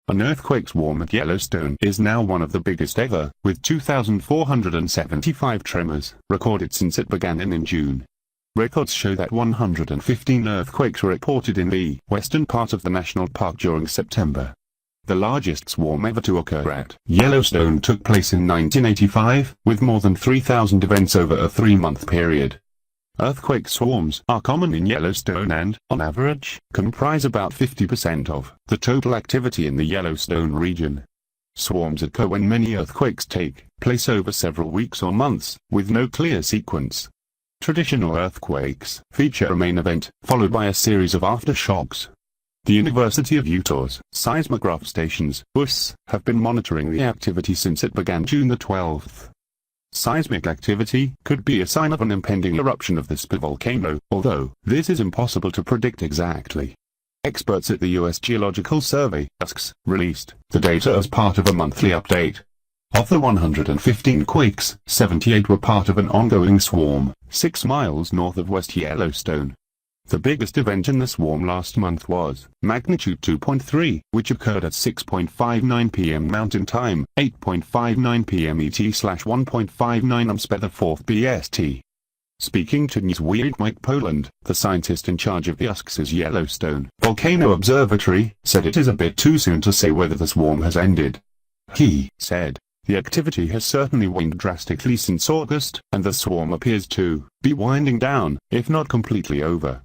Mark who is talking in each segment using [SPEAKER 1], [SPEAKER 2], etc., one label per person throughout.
[SPEAKER 1] An earthquake swarm at Yellowstone is now one of the biggest ever, with 2,475 tremors recorded since it began in June. Records show that 115 earthquakes were reported in the western part of the national park during September. The largest swarm ever to occur at Yellowstone took place in 1985, with more than 3,000 events over a 3-month period. Earthquake swarms are common in Yellowstone and, on average, comprise about 50% of the total activity in the Yellowstone region. Swarms occur when many earthquakes take place over several weeks or months, with no clear sequence. Traditional earthquakes feature a main event, followed by a series of aftershocks. The University of Utah's seismograph stations, US, have been monitoring the activity since it began June the 12th. Seismic activity could be a sign of an impending eruption of the supervolcano, although this is impossible to predict exactly. Experts at the U.S. Geological Survey, USGS, released the data as part of a monthly update. Of the 115 quakes, 78 were part of an ongoing swarm, 6 miles north of West Yellowstone. The biggest event in the swarm last month was magnitude 2.3, which occurred at 6:59 p.m. Mountain Time, 8:59 p.m. ET/1:59 UMSP 4th BST. Speaking to Newsweek, Mike Poland, the scientist in charge of the USGS's Yellowstone Volcano Observatory, said it is a bit too soon to say whether the swarm has ended. He said, "The activity has certainly waned drastically since August, and the swarm appears to be winding down, if not completely over.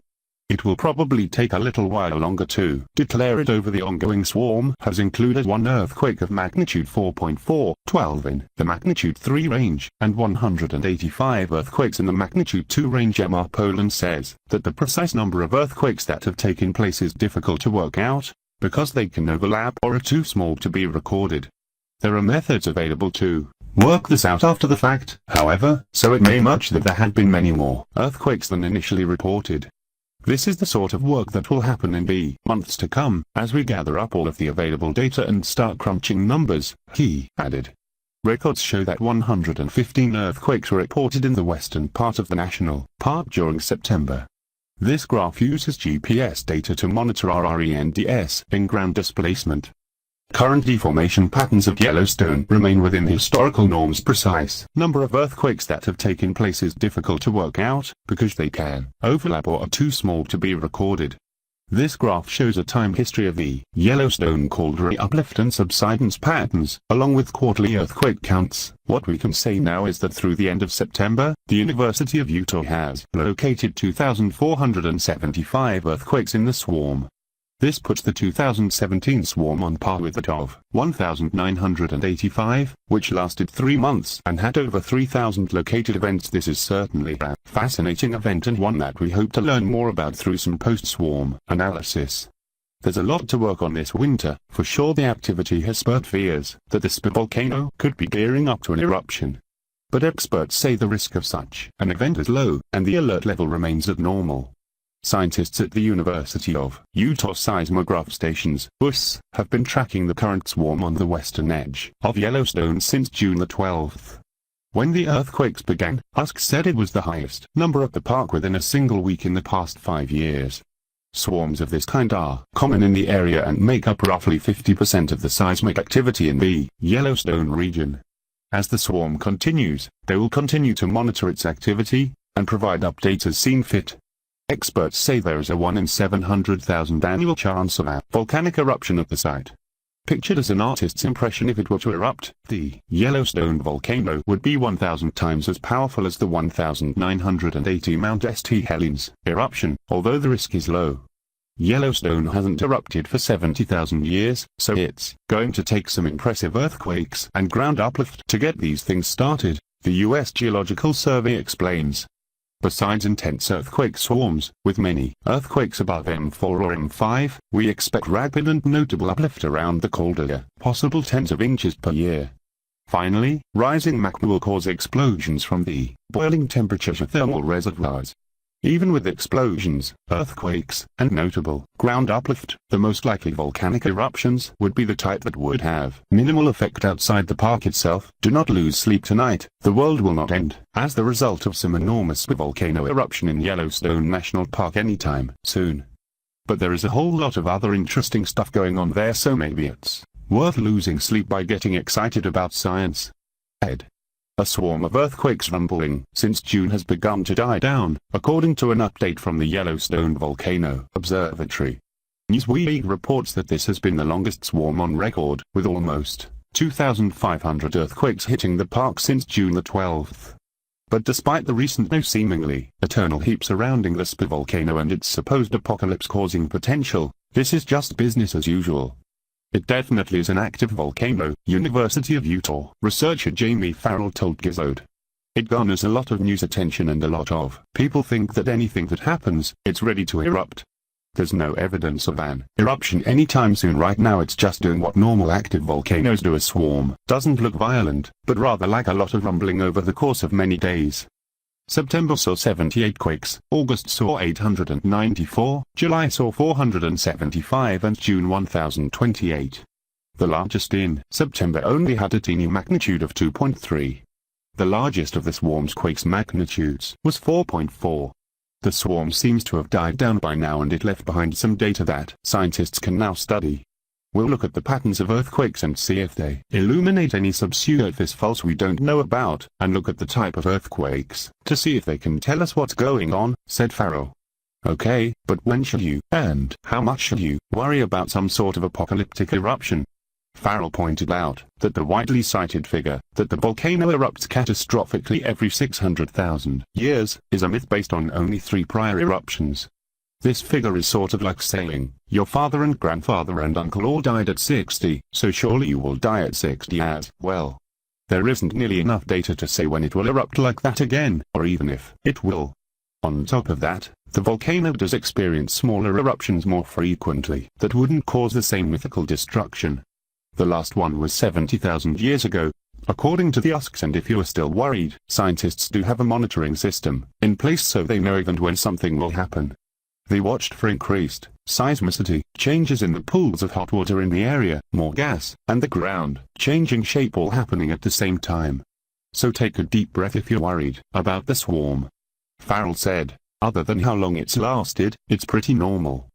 [SPEAKER 1] It will probably take a little while longer to declare it over." The ongoing swarm has included one earthquake of magnitude 4.4, 12 in the magnitude 3 range, and 185 earthquakes in the magnitude 2 range. Mr. Poland says that the precise number of earthquakes that have taken place is difficult to work out, because they can overlap or are too small to be recorded. There are methods available to work this out after the fact, however, so it may much that there had been many more earthquakes than initially reported. This is the sort of work that will happen in the months to come, as we gather up all of the available data and start crunching numbers, he added. Records show that 115 earthquakes were reported in the western part of the national park during September. This graph uses GPS data to monitor RENDS in ground displacement. Current deformation patterns of Yellowstone remain within historical norms. Precise number of earthquakes that have taken place is difficult to work out, because they can overlap or are too small to be recorded. This graph shows a time history of the Yellowstone caldera uplift and subsidence patterns, along with quarterly earthquake counts. What we can say now is that through the end of September, the University of Utah has located 2,475 earthquakes in the swarm. This puts the 2017 swarm on par with that of 1,985, which lasted 3 months and had over 3,000 located events. This is certainly a fascinating event, and one that we hope to learn more about through some post-swarm analysis. There's a lot to work on this winter. For sure, the activity has spurred fears that the supervolcano could be gearing up to an eruption. But experts say the risk of such an event is low, and the alert level remains at normal. Scientists at the University of Utah seismograph stations, US, have been tracking the current swarm on the western edge of Yellowstone since June the 12th. When the earthquakes began, USGS said it was the highest number at the park within a single week in the past 5 years. Swarms of this kind are common in the area and make up roughly 50% of the seismic activity in the Yellowstone region. As the swarm continues, they will continue to monitor its activity and provide updates as seen fit. Experts say there is a 1 in 700,000 annual chance of a volcanic eruption at the site. Pictured as an artist's impression, if it were to erupt, the Yellowstone volcano would be 1,000 times as powerful as the 1,980 Mount St. Helens eruption, although the risk is low. Yellowstone hasn't erupted for 70,000 years, so it's going to take some impressive earthquakes and ground uplift to get these things started, the U.S. Geological Survey explains. Besides intense earthquake swarms, with many earthquakes above M4 or M5, we expect rapid and notable uplift around the caldera, possible tens of inches per year. Finally, rising magma will cause explosions from the boiling temperature thermal reservoirs. Even with explosions, earthquakes, and notable ground uplift, the most likely volcanic eruptions would be the type that would have minimal effect outside the park itself. Do not lose sleep tonight. The world will not end as the result of some enormous volcano eruption in Yellowstone National Park anytime soon. But there is a whole lot of other interesting stuff going on there, so maybe it's Worth losing sleep by getting excited about science. Ed. A swarm of earthquakes rumbling since June has begun to die down, according to an update from the Yellowstone Volcano Observatory. Newsweek reports that this has been the longest swarm on record, with almost 2,500 earthquakes hitting the park since June the 12th. But despite the recent seemingly eternal heap surrounding the supervolcano and its supposed apocalypse-causing potential, this is just business as usual. It definitely is an active volcano, University of Utah researcher Jamie Farrell told Gizode. It garners a lot of news attention and a lot of people think that anything that happens, it's ready to erupt. There's no evidence of an eruption anytime soon right now. It's just doing what normal active volcanoes do. A swarm doesn't look violent, but rather like a lot of rumbling over the course of many days. September saw 78 quakes, August saw 894, July saw 475 and June 1028. The largest in September only had a teeny magnitude of 2.3. The largest of the swarm's quakes magnitudes was 4.4. The swarm seems to have died down by now, and it left behind some data that scientists can now study. We'll look at the patterns of earthquakes and see if they illuminate any subsurface faults we don't know about, and look at the type of earthquakes to see if they can tell us what's going on, said Farrell. Okay, but when should you, and how much should you, worry about some sort of apocalyptic eruption? Farrell pointed out that the widely cited figure that the volcano erupts catastrophically every 600,000 years is a myth based on only 3 prior eruptions. This figure is sort of like saying, your father and grandfather and uncle all died at 60, so surely you will die at 60 as well. There isn't nearly enough data to say when it will erupt like that again, or even if it will. On top of that, the volcano does experience smaller eruptions more frequently that wouldn't cause the same mythical destruction. The last one was 70,000 years ago, according to the USCS, and if you are still worried, scientists do have a monitoring system in place so they know even when something will happen. They watched for increased seismicity, changes in the pools of hot water in the area, more gas, and the ground changing shape all happening at the same time. So take a deep breath if you're worried about the swarm. Farrell said, other than how long it's lasted, it's pretty normal.